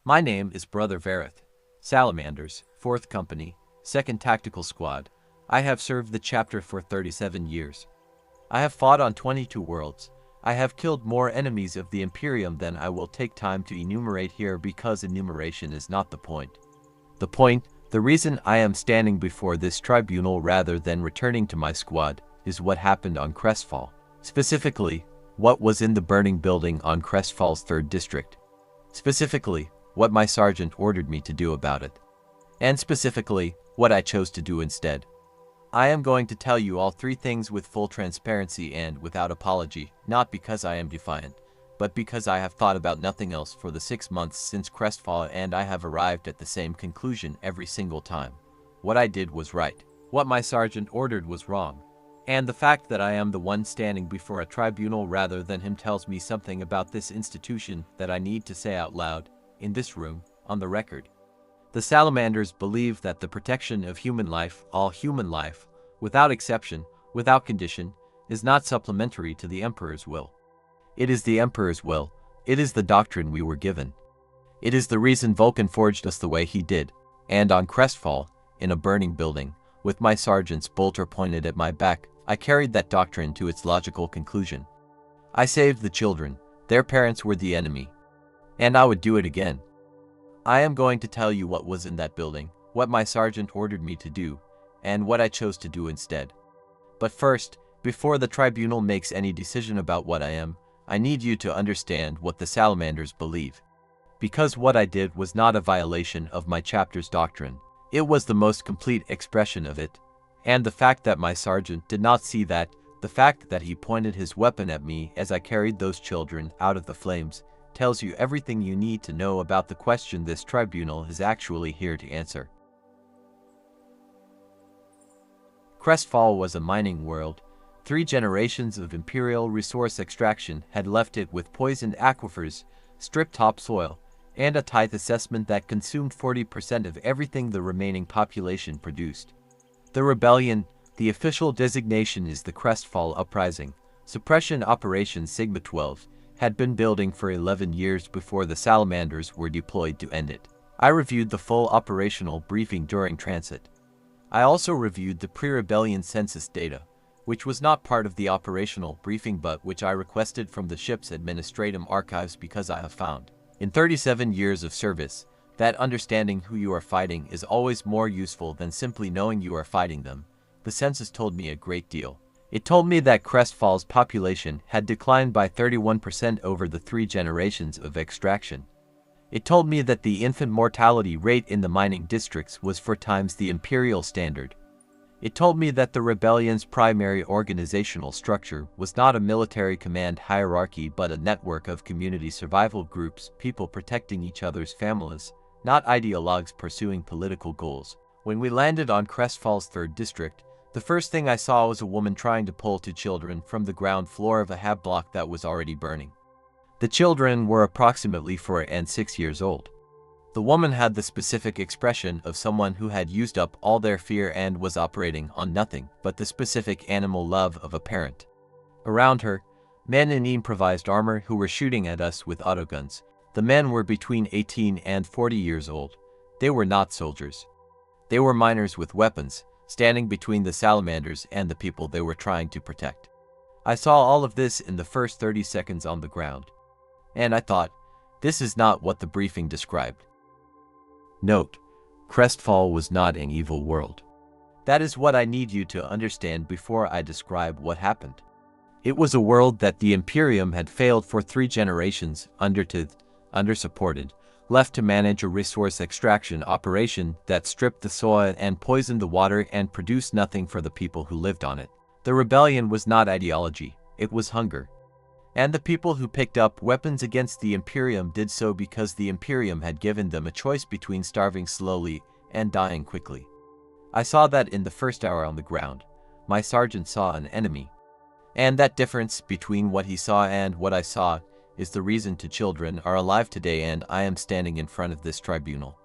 My name is Brother Verith. Salamanders, 4th Company, 2nd Tactical Squad. I have served the chapter for 37 years. I have fought on 22 worlds. I have killed more enemies of the Imperium than I will take time to enumerate here because enumeration is not the point. The reason I am standing before this tribunal rather than returning to my squad, is what happened on Crestfall. Specifically, what was in the burning building on Crestfall's 3rd District. Specifically, what my sergeant ordered me to do about it. And specifically, what I chose to do instead. I am going to tell you all 3 things with full transparency and without apology, not because I am defiant, but because I have thought about nothing else for the 6 months since Crestfall, and I have arrived at the same conclusion every single time. What I did was right. What my sergeant ordered was wrong. And the fact that I am the one standing before a tribunal rather than him tells me something about this institution that I need to say out loud, in this room, on the record. The Salamanders believe that the protection of human life, all human life, without exception, without condition, is not supplementary to the Emperor's will. It is the Emperor's will. It is the doctrine we were given. It is the reason Vulcan forged us the way he did. And on Crestfall, in a burning building, with my sergeant's bolter pointed at my back, I carried that doctrine to its logical conclusion. I saved the children. Their parents were the enemy. And I would do it again. I am going to tell you what was in that building, what my sergeant ordered me to do, and what I chose to do instead. But first, before the tribunal makes any decision about what I am, I need you to understand what the Salamanders believe. Because what I did was not a violation of my chapter's doctrine. It was the most complete expression of it. And the fact that my sergeant did not see that, the fact that he pointed his weapon at me as I carried those children out of the flames, tells you everything you need to know about the question this tribunal is actually here to answer. Crestfall was a mining world. 3 generations of Imperial resource extraction had left it with poisoned aquifers, stripped topsoil, and a tithe assessment that consumed 40% of everything the remaining population produced. The rebellion, the official designation is the Crestfall Uprising, Suppression Operation Sigma 12, had been building for 11 years before the Salamanders were deployed to end it. I reviewed the full operational briefing during transit. I also reviewed the pre-rebellion census data, which was not part of the operational briefing but which I requested from the ship's administrative archives because I have found, in 37 years of service, that understanding who you are fighting is always more useful than simply knowing you are fighting them. The census told me a great deal. It told me that Crestfall's population had declined by 31% over the 3 generations of extraction. It told me that the infant mortality rate in the mining districts was 4 times the imperial standard. It told me that the rebellion's primary organizational structure was not a military command hierarchy but a network of community survival groups, people protecting each other's families, not ideologues pursuing political goals. When we landed on Crestfall's 3rd District, the first thing I saw was a woman trying to pull 2 children from the ground floor of a hab block that was already burning. The children were approximately 4 and 6 years old. The woman had the specific expression of someone who had used up all their fear and was operating on nothing but the specific animal love of a parent. Around her, men in improvised armor who were shooting at us with autoguns. The men were between 18 and 40 years old. They were not soldiers. They were miners with weapons, standing between the Salamanders and the people they were trying to protect. I saw all of this in the first 30 seconds on the ground. And I thought, this is not what the briefing described. Note, Crestfall was not an evil world. That is what I need you to understand before I describe what happened. It was a world that the Imperium had failed for 3 generations, under-supported, left to manage a resource extraction operation that stripped the soil and poisoned the water and produced nothing for the people who lived on it. The rebellion was not ideology, it was hunger. And the people who picked up weapons against the Imperium did so because the Imperium had given them a choice between starving slowly and dying quickly. I saw that in the first hour on the ground. My sergeant saw an enemy. And that difference between what he saw and what I saw is the reason 2 children are alive today and I am standing in front of this tribunal.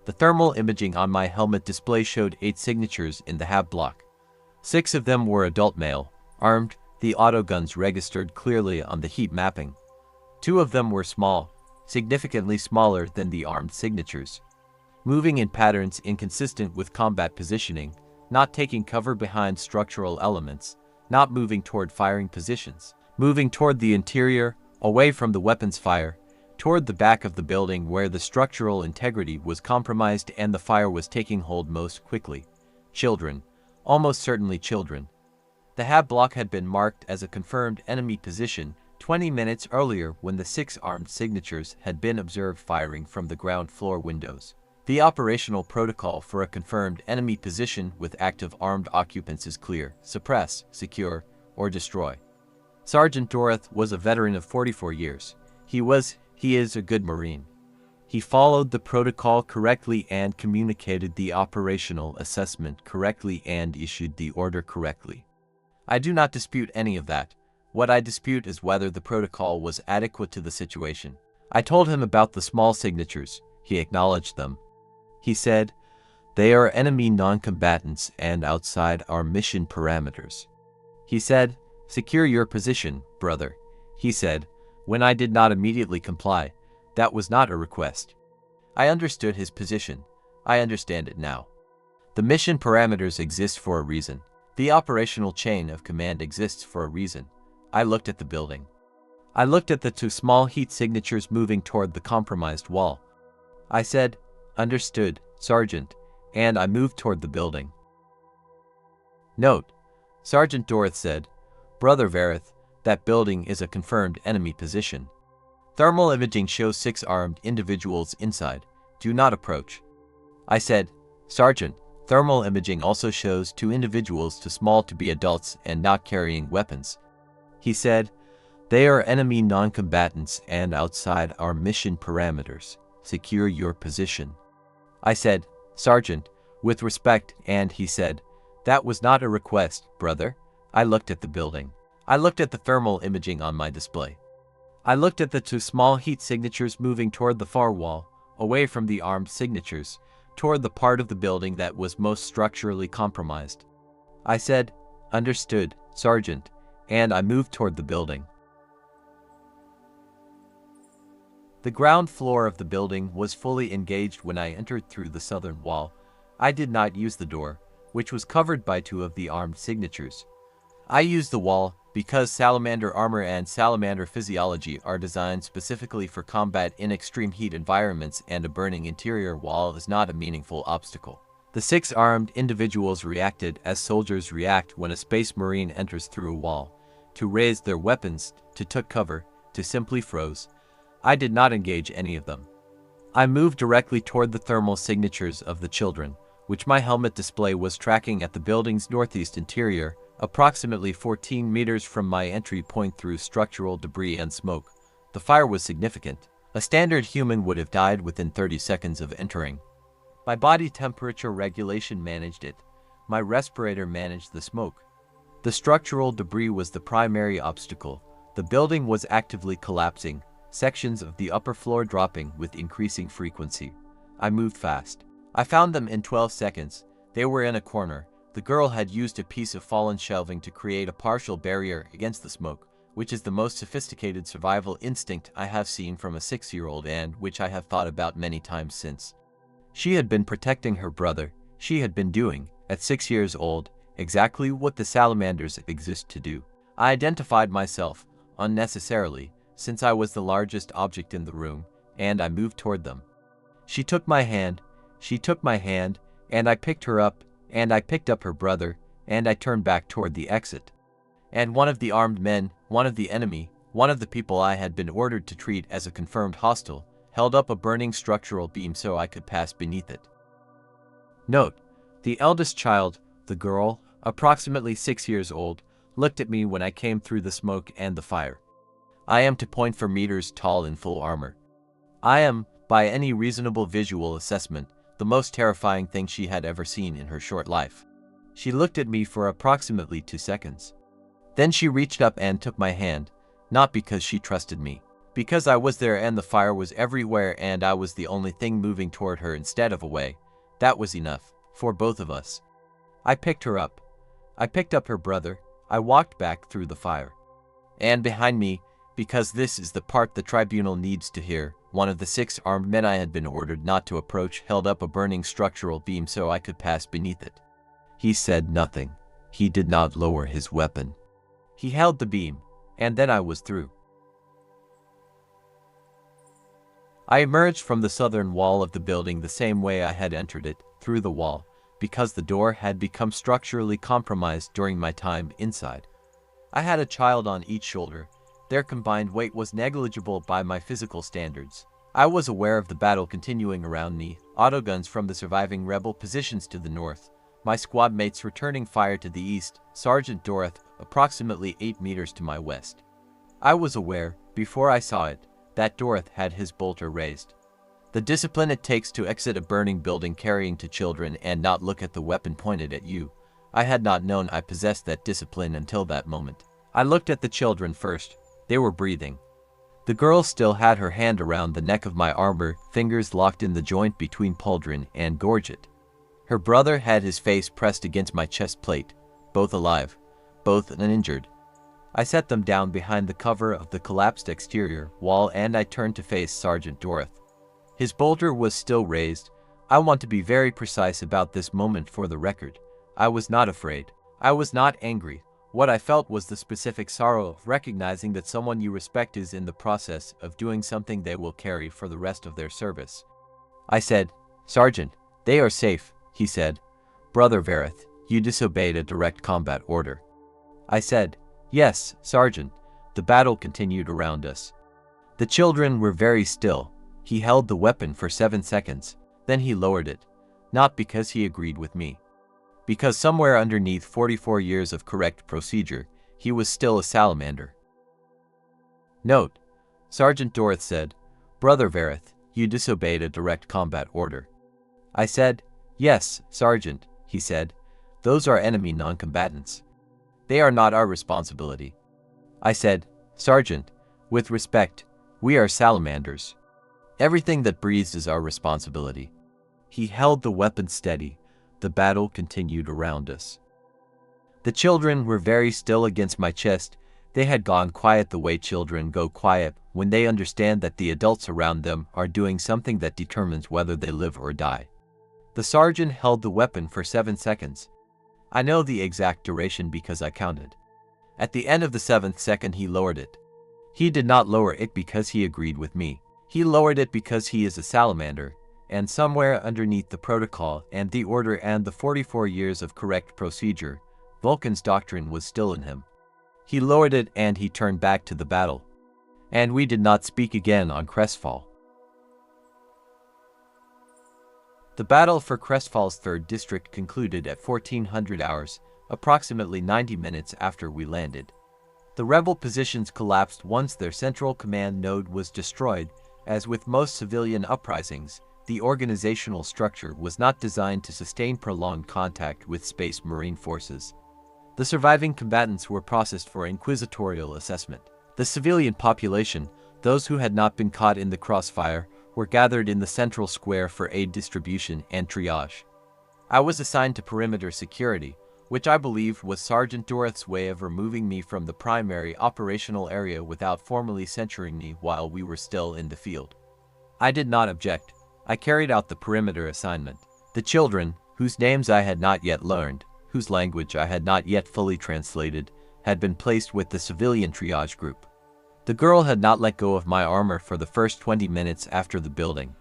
The thermal imaging on my helmet display showed 8 signatures in the hab block. 6 of them were adult male, armed, the autoguns registered clearly on the heat mapping. Two of them were small, significantly smaller than the armed signatures, moving in patterns inconsistent with combat positioning, not taking cover behind structural elements, not moving toward firing positions, moving toward the interior, away from the weapons fire, toward the back of the building where the structural integrity was compromised and the fire was taking hold most quickly. Children, almost certainly children. The hab block had been marked as a confirmed enemy position 20 minutes earlier when the 6 armed signatures had been observed firing from the ground floor windows. The operational protocol for a confirmed enemy position with active armed occupants is clear: suppress, secure, or destroy. Sergeant Dorth was a veteran of 44 years. He is a good Marine. He followed the protocol correctly and communicated the operational assessment correctly and issued the order correctly. I do not dispute any of that. What I dispute is whether the protocol was adequate to the situation. I told him about the small signatures. He acknowledged them. He said, "They are enemy non-combatants and outside our mission parameters." He said, "Secure your position, brother." He said, when I did not immediately comply, "That was not a request." I understood his position. I understand it now. The mission parameters exist for a reason. The operational chain of command exists for a reason. I looked at the building. I looked at the 2 small heat signatures moving toward the compromised wall. I said, "Understood, Sergeant," and I moved toward the building. Note: Sergeant Dorth said, "Brother Vareth, that building is a confirmed enemy position. Thermal imaging shows 6 armed individuals inside. Do not approach." I said, "Sergeant, thermal imaging also shows 2 individuals too small to be adults and not carrying weapons." He said, "They are enemy non-combatants and outside our mission parameters. Secure your position." I said, "Sergeant, with respect," and he said, "That was not a request, brother." I looked at the building. I looked at the thermal imaging on my display. I looked at the 2 small heat signatures moving toward the far wall, away from the armed signatures, toward the part of the building that was most structurally compromised. I said, "Understood, Sergeant," and I moved toward the building. The ground floor of the building was fully engaged when I entered through the southern wall. I did not use the door, which was covered by 2 of the armed signatures. I used the wall because salamander armor and salamander physiology are designed specifically for combat in extreme heat environments, and a burning interior wall is not a meaningful obstacle. The 6 armed individuals reacted as soldiers react when a space marine enters through a wall: to raise their weapons, to took cover, to simply froze. I did not engage any of them. I moved directly toward the thermal signatures of the children, which my helmet display was tracking at the building's northeast interior, approximately 14 meters from my entry point through structural debris and smoke. The fire was significant. A standard human would have died within 30 seconds of entering. My body temperature regulation managed it. My respirator managed the smoke. The structural debris was the primary obstacle. The building was actively collapsing, sections of the upper floor dropping with increasing frequency. I moved fast. I found them in 12 seconds. They were in a corner. The girl had used a piece of fallen shelving to create a partial barrier against the smoke, which is the most sophisticated survival instinct I have seen from a 6-year-old and which I have thought about many times since. She had been protecting her brother. She had been doing, at 6 years old, exactly what the salamanders exist to do. I identified myself, unnecessarily, since I was the largest object in the room, and I moved toward them. She took my hand, and I picked her up, and I picked up her brother, and I turned back toward the exit. And one of the armed men, one of the enemy, one of the people I had been ordered to treat as a confirmed hostile, held up a burning structural beam so I could pass beneath it. Note: the eldest child, the girl, approximately 6 years old, looked at me when I came through the smoke and the fire. I am 2.4 meters tall in full armor. I am, by any reasonable visual assessment, the most terrifying thing she had ever seen in her short life. She looked at me for approximately 2 seconds. Then she reached up and took my hand, not because she trusted me, because I was there and the fire was everywhere and I was the only thing moving toward her instead of away. That was enough, for both of us. I picked her up. I picked up her brother. I walked back through the fire. And behind me, Because this is the part the tribunal needs to hear. One of the 6 armed men I had been ordered not to approach held up a burning structural beam so I could pass beneath it. He said nothing. He did not lower his weapon. He held the beam, and then I was through. I emerged from the southern wall of the building the same way I had entered it, through the wall, because the door had become structurally compromised during my time inside. I had a child on each shoulder. Their combined weight was negligible by my physical standards. I was aware of the battle continuing around me, autoguns from the surviving rebel positions to the north, my squad mates returning fire to the east, Sergeant Dorth approximately 8 meters to my west. I was aware, before I saw it, that Dorth had his bolter raised. The discipline it takes to exit a burning building carrying to children and not look at the weapon pointed at you. I had not known I possessed that discipline until that moment. I looked at the children first. They were breathing. The girl still had her hand around the neck of my armor, fingers locked in the joint between pauldron and gorget. Her brother had his face pressed against my chest plate, both alive, both uninjured. I set them down behind the cover of the collapsed exterior wall and I turned to face Sergeant Dorth. His bolter was still raised. I want to be very precise about this moment for the record. I was not afraid. I was not angry. What I felt was the specific sorrow of recognizing that someone you respect is in the process of doing something they will carry for the rest of their service. I said, "Sergeant, they are safe," he said. "Brother Vareth, you disobeyed a direct combat order." I said, "Yes, Sergeant." The battle continued around us. The children were very still. He held the weapon for 7 seconds, then he lowered it, not because he agreed with me. Because somewhere underneath 44 years of correct procedure, he was still a salamander. Note: Sergeant Dorth said, "Brother Vareth, you disobeyed a direct combat order." I said, "Yes, Sergeant," he said. "Those are enemy non-combatants. They are not our responsibility." I said, "Sergeant, with respect, we are salamanders. Everything that breathes is our responsibility." He held the weapon steady. The battle continued around us. The children were very still against my chest. They had gone quiet the way children go quiet when they understand that the adults around them are doing something that determines whether they live or die. The sergeant held the weapon for 7 seconds. I know the exact duration because I counted. At the end of the 7th second he lowered it. He did not lower it because he agreed with me. He lowered it because he is a salamander, and somewhere underneath the protocol and the order and the 44 years of correct procedure, Vulcan's doctrine was still in him. He lowered it and he turned back to the battle. And we did not speak again on Crestfall. The battle for Crestfall's 3rd district concluded at 1400 hours, approximately 90 minutes after we landed. The rebel positions collapsed once their central command node was destroyed. As with most civilian uprisings, the organizational structure was not designed to sustain prolonged contact with Space Marine forces. The surviving combatants were processed for inquisitorial assessment. The civilian population, those who had not been caught in the crossfire, were gathered in the central square for aid distribution and triage. I was assigned to perimeter security, which I believed was Sergeant Dorth's way of removing me from the primary operational area without formally censuring me while we were still in the field. I did not object. I carried out the perimeter assignment. The children, whose names I had not yet learned, whose language I had not yet fully translated, had been placed with the civilian triage group. The girl had not let go of my armor for the first 20 minutes after the building.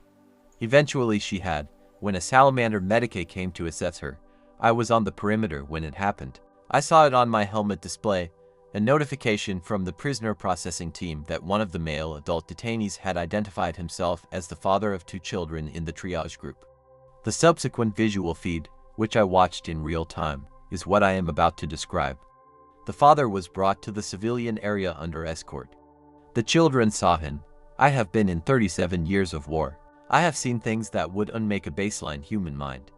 Eventually she had, when a salamander medicae came to assess her. I was on the perimeter when it happened. I saw it on my helmet display, a notification from the prisoner processing team that one of the male adult detainees had identified himself as the father of 2 children in the triage group. The subsequent visual feed, which I watched in real time, is what I am about to describe. The father was brought to the civilian area under escort. The children saw him. I have been in 37 years of war. I have seen things that would unmake a baseline human mind.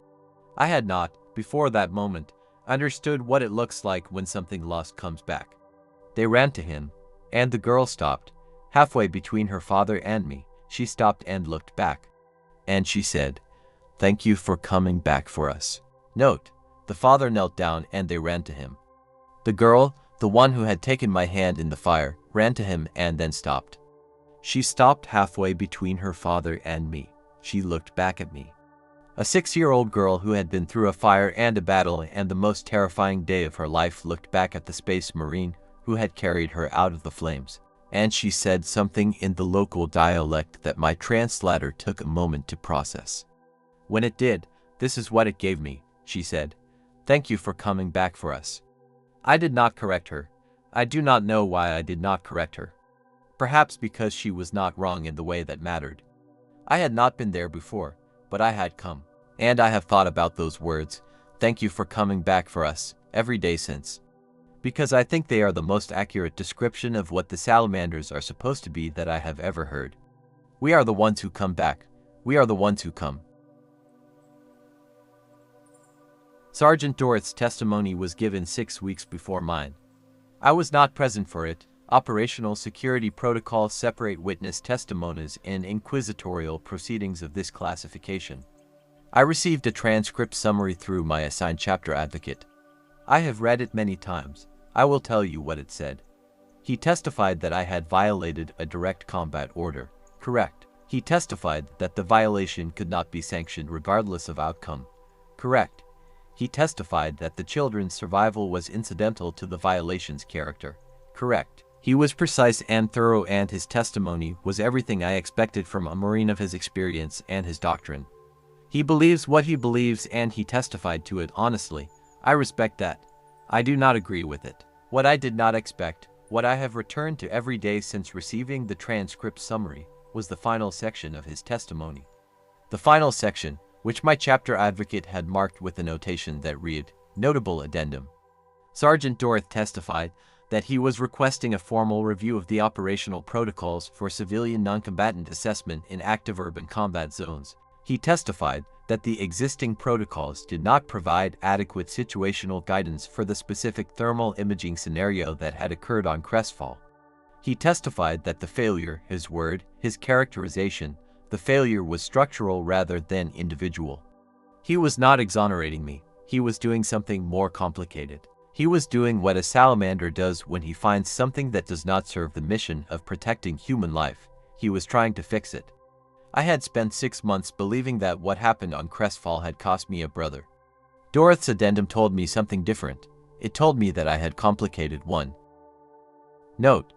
I had not, before that moment, understood what it looks like when something lost comes back. They ran to him, and the girl stopped. Halfway between her father and me, she stopped and looked back. And she said, "Thank you for coming back for us." Note: the father knelt down and they ran to him. The girl, The one who had taken my hand in the fire ran to him and then stopped. She stopped halfway between her father and me. She looked back at me. A 6-year-old girl who had been through a fire and a battle and the most terrifying day of her life looked back at the space marine who had carried her out of the flames, and she said something in the local dialect that my translator took a moment to process. When it did, this is what it gave me, she said. Thank you for coming back for us. I did not correct her. I do not know why I did not correct her. Perhaps because she was not wrong in the way that mattered. I had not been there before, but I had come. And I have thought about those words, thank you for coming back for us, every day since. Because I think they are the most accurate description of what the salamanders are supposed to be that I have ever heard. We are the ones who come back. We are the ones who come. Sergeant Dorth's testimony was given 6 weeks before mine. I was not present for it. Operational security protocols separate witness testimonies and inquisitorial proceedings of this classification. I received a transcript summary through my assigned chapter advocate. I have read it many times. I will tell you what it said. He testified that I had violated a direct combat order. Correct. He testified that the violation could not be sanctioned regardless of outcome. Correct. He testified that the children's survival was incidental to the violation's character. Correct. He was precise and thorough, and his testimony was everything I expected from a Marine of his experience and his doctrine. He believes what he believes and he testified to it honestly. I respect that. I do not agree with it. What I did not expect, what I have returned to every day since receiving the transcript summary, was the final section of his testimony. The final section, which my chapter advocate had marked with a notation that read, Notable Addendum. Sergeant Dorth testified that he was requesting a formal review of the operational protocols for civilian noncombatant assessment in active urban combat zones. He testified that the existing protocols did not provide adequate situational guidance for the specific thermal imaging scenario that had occurred on Crestfall. He testified that the failure, his word, his characterization, the failure was structural rather than individual. He was not exonerating me. He was doing something more complicated. He was doing what a salamander does when he finds something that does not serve the mission of protecting human life. He was trying to fix it. I had spent 6 months believing that what happened on Crestfall had cost me a brother. Dorth's addendum told me something different. It told me that I had complicated one. Note: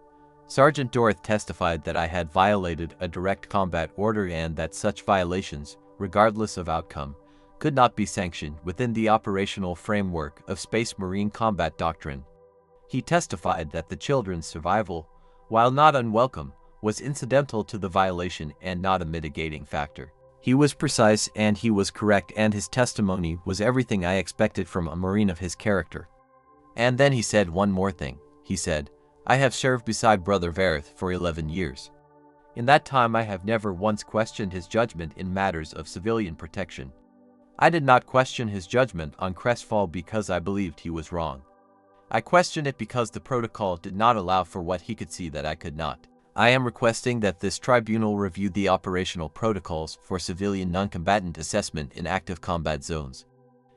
Sergeant Dorth testified that I had violated a direct combat order and that such violations, regardless of outcome, could not be sanctioned within the operational framework of Space Marine combat doctrine. He testified that the children's survival, while not unwelcome, was incidental to the violation and not a mitigating factor. He was precise and he was correct, and his testimony was everything I expected from a Marine of his character. And then he said one more thing. He said, I have served beside Brother Vareth for 11 years. In that time I have never once questioned his judgment in matters of civilian protection. I did not question his judgment on Crestfall because I believed he was wrong. I questioned it because the protocol did not allow for what he could see that I could not. I am requesting that this tribunal review the operational protocols for civilian noncombatant assessment in active combat zones.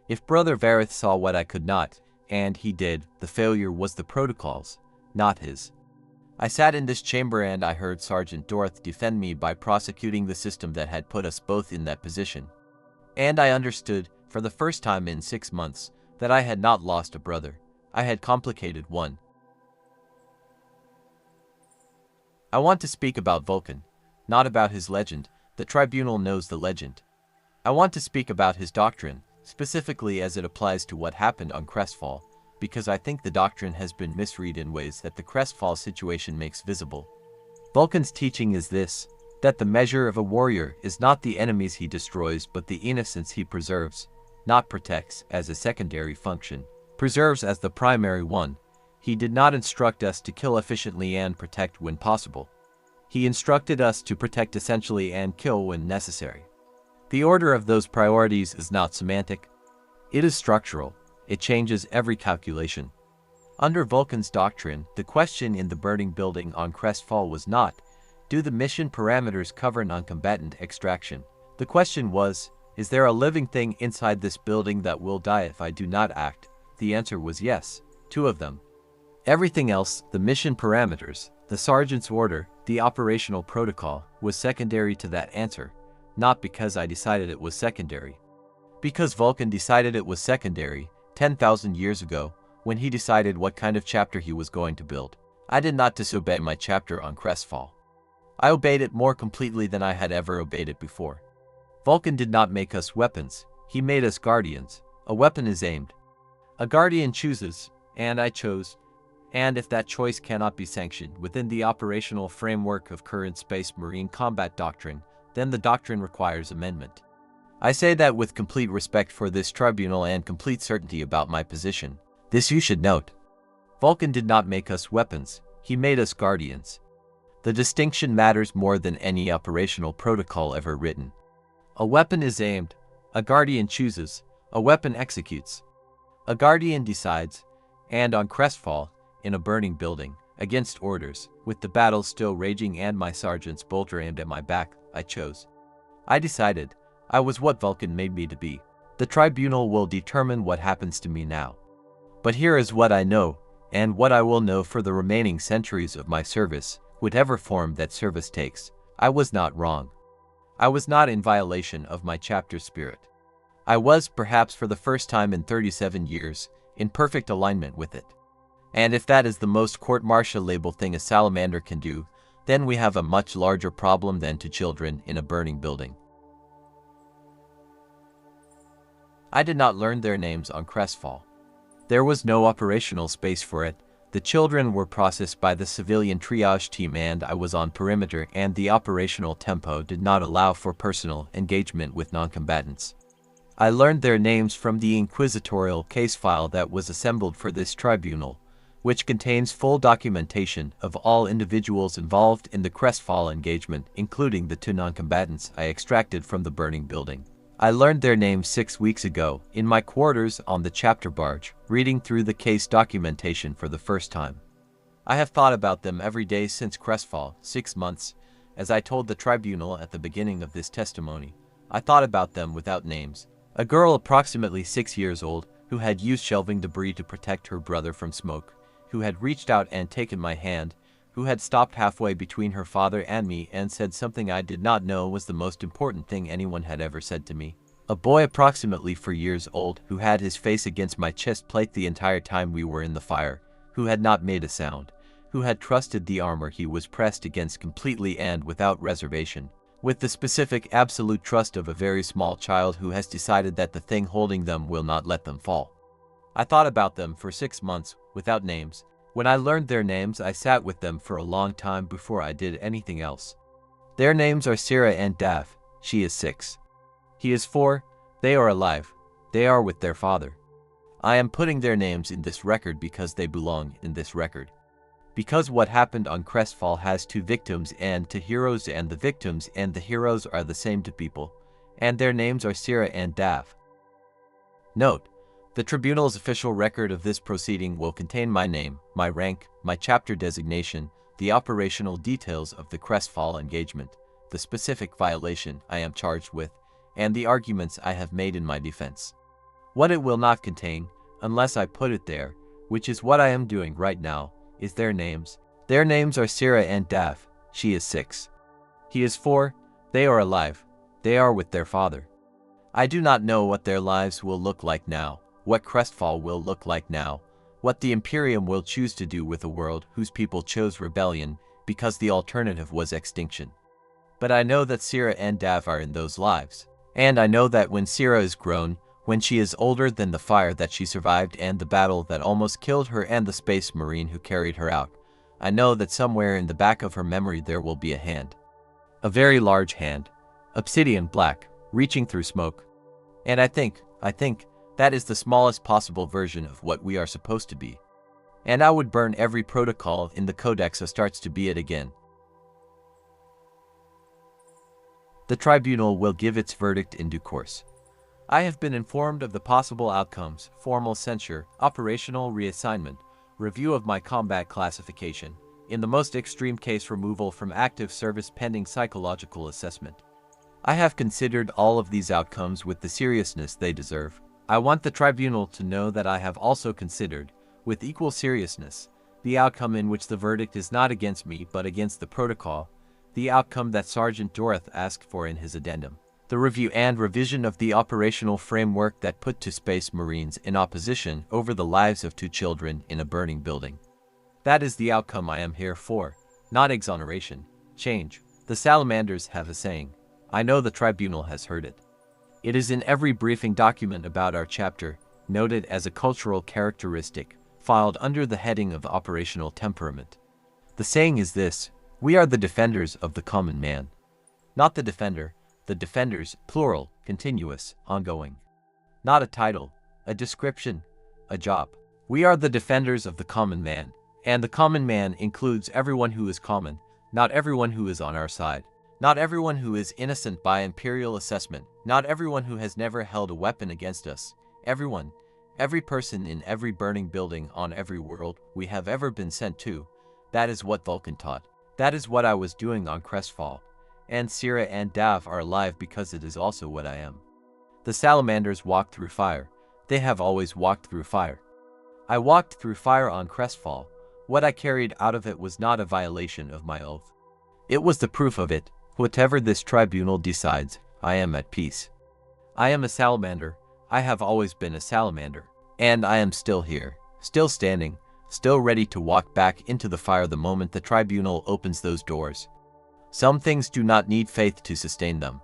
If Brother Vareth saw what I could not, and he did, the failure was the protocols, not his. I sat in this chamber and I heard Sergeant Dorth defend me by prosecuting the system that had put us both in that position. And I understood, for the first time in 6 months, that I had not lost a brother. I had complicated one. I want to speak about Vulcan, not about his legend. The tribunal knows the legend. I want to speak about his doctrine, specifically as it applies to what happened on Crestfall, because I think the doctrine has been misread in ways that the Crestfall situation makes visible. Vulcan's teaching is this: that the measure of a warrior is not the enemies he destroys but the innocence he preserves, not protects as a secondary function, preserves as the primary one. He did not instruct us to kill efficiently and protect when possible. He instructed us to protect essentially and kill when necessary. The order of those priorities is not semantic. It is structural. It changes every calculation. Under Vulcan's doctrine, the question in the burning building on Crestfall was not, do the mission parameters cover noncombatant extraction? The question was, is there a living thing inside this building that will die if I do not act? The answer was yes, 2 of them. Everything else, the mission parameters, the sergeant's order, the operational protocol, was secondary to that answer, not because I decided it was secondary. Because Vulcan decided it was secondary 10,000 years ago when he decided what kind of chapter he was going to build. I did not disobey my chapter on Crestfall. I obeyed it more completely than I had ever obeyed it before. Vulcan did not make us weapons, he made us guardians. A weapon is aimed. A guardian chooses, and I chose, and if that choice cannot be sanctioned within the operational framework of current Space Marine combat doctrine, then the doctrine requires amendment. I say that with complete respect for this tribunal and complete certainty about my position. This you should note. Vulcan did not make us weapons, he made us guardians. The distinction matters more than any operational protocol ever written. A weapon is aimed, a guardian chooses, a weapon executes. A guardian decides, and on Crestfall, in a burning building, against orders, with the battle still raging and my sergeant's bolter aimed at my back, I chose. I decided. I was what Vulcan made me to be. The tribunal will determine what happens to me now. But here is what I know, and what I will know for the remaining centuries of my service, whatever form that service takes. I was not wrong. I was not in violation of my chapter spirit. I was, perhaps for the first time in 37 years, in perfect alignment with it. And if that is the most court-martial-able thing a salamander can do, then we have a much larger problem than to children in a burning building. I did not learn their names on Crestfall. There was no operational space for it. The children were processed by the civilian triage team and I was on perimeter, and the operational tempo did not allow for personal engagement with non-combatants. I learned their names from the Inquisitorial case file that was assembled for this tribunal, which contains full documentation of all individuals involved in the Crestfall engagement, including the 2 non-combatants I extracted from the burning building. I learned their names 6 weeks ago, in my quarters on the chapter barge, reading through the case documentation for the first time. I have thought about them every day since Crestfall, 6 months, as I told the tribunal at the beginning of this testimony. I thought about them without names. A girl approximately 6 years old, who had used shelving debris to protect her brother from smoke, who had reached out and taken my hand, who had stopped halfway between her father and me and said something I did not know was the most important thing anyone had ever said to me. A boy approximately 4 years old, who had his face against my chest plate the entire time we were in the fire, who had not made a sound, who had trusted the armor he was pressed against completely and without reservation, with the specific absolute trust of a very small child who has decided that the thing holding them will not let them fall. I thought about them for 6 months, without names. When I learned their names, I sat with them for a long time before I did anything else. Their names are Syrah and Dav. She is 6. He is 4. They are alive. They are with their father. I am putting their names in this record because they belong in this record. Because what happened on Crestfall has 2 victims and 2 heroes, and the victims and the heroes are the same to people, and their names are Syrah and Dav. Note: the tribunal's official record of this proceeding will contain my name, my rank, my chapter designation, the operational details of the Crestfall engagement, the specific violation I am charged with, and the arguments I have made in my defense. What it will not contain, unless I put it there, which is what I am doing right now, is their names. Their names are Syrah and Dav. She is 6. He is 4. They are alive. They are with their father. I do not know what their lives will look like now, what Crestfall will look like now, what the Imperium will choose to do with a world whose people chose rebellion because the alternative was extinction. But I know that Syrah and Dav are in those lives. And I know that when Syrah is grown, when she is older than the fire that she survived and the battle that almost killed her and the space marine who carried her out, I know that somewhere in the back of her memory there will be a hand. A very large hand, obsidian black, reaching through smoke. And I think that is the smallest possible version of what we are supposed to be. And I would burn every protocol in the Codex that starts to be it again. The tribunal will give its verdict in due course. I have been informed of the possible outcomes: formal censure, operational reassignment, review of my combat classification, in the most extreme case removal from active service pending psychological assessment. I have considered all of these outcomes with the seriousness they deserve. I want the tribunal to know that I have also considered, with equal seriousness, The outcome in which the verdict is not against me but against the protocol, the outcome that Sergeant Dorth asked for in his addendum. The review and revision of the operational framework that put to Space Marines in opposition over the lives of 2 children in a burning building. That is the outcome I am here for, not exoneration, change. The Salamanders have a saying. I know the tribunal has heard it. It is in every briefing document about our chapter, noted as a cultural characteristic, filed under the heading of operational temperament. The saying is this: we are the defenders of the common man. Not the defender, the defenders, plural, continuous, ongoing. Not a title, a description, a job. We are the defenders of the common man, and the common man includes everyone who is common, not everyone who is on our side. Not everyone who is innocent by imperial assessment, not everyone who has never held a weapon against us. Everyone, every person in every burning building on every world we have ever been sent to. That is what Vulcan taught. That is what I was doing on Crestfall. And Sira and Dav are alive because it is also what I am. The Salamanders walked through fire. They have always walked through fire. I walked through fire on Crestfall. What I carried out of it was not a violation of my oath. It was the proof of it. Whatever this tribunal decides, I am at peace. I am a Salamander. I have always been a Salamander. And I am still here, still standing, still ready to walk back into the fire the moment the tribunal opens those doors. Some things do not need faith to sustain them.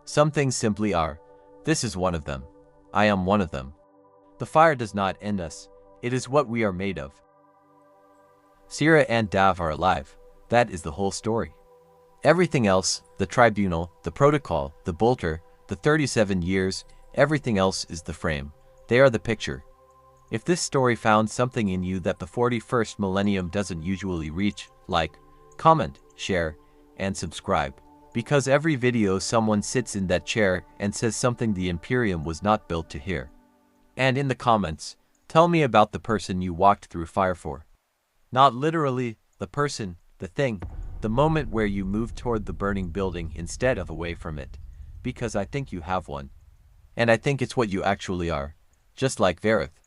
Some things simply are. This is one of them. I am one of them. The fire does not end us. It is what we are made of. Sira and Dav are alive. That is the whole story. Everything else, the tribunal, the protocol, the bolter, the 37 years, everything else is the frame. They are the picture. If this story found something in you that the 41st millennium doesn't usually reach, like, comment, share, and subscribe. Because every video someone sits in that chair and says something the Imperium was not built to hear. And in the comments, tell me about the person you walked through fire for. Not literally, the person, the thing, the moment where you moved toward the burning building instead of away from it. Because I think you have one. And I think it's what you actually are. Just like Vareth.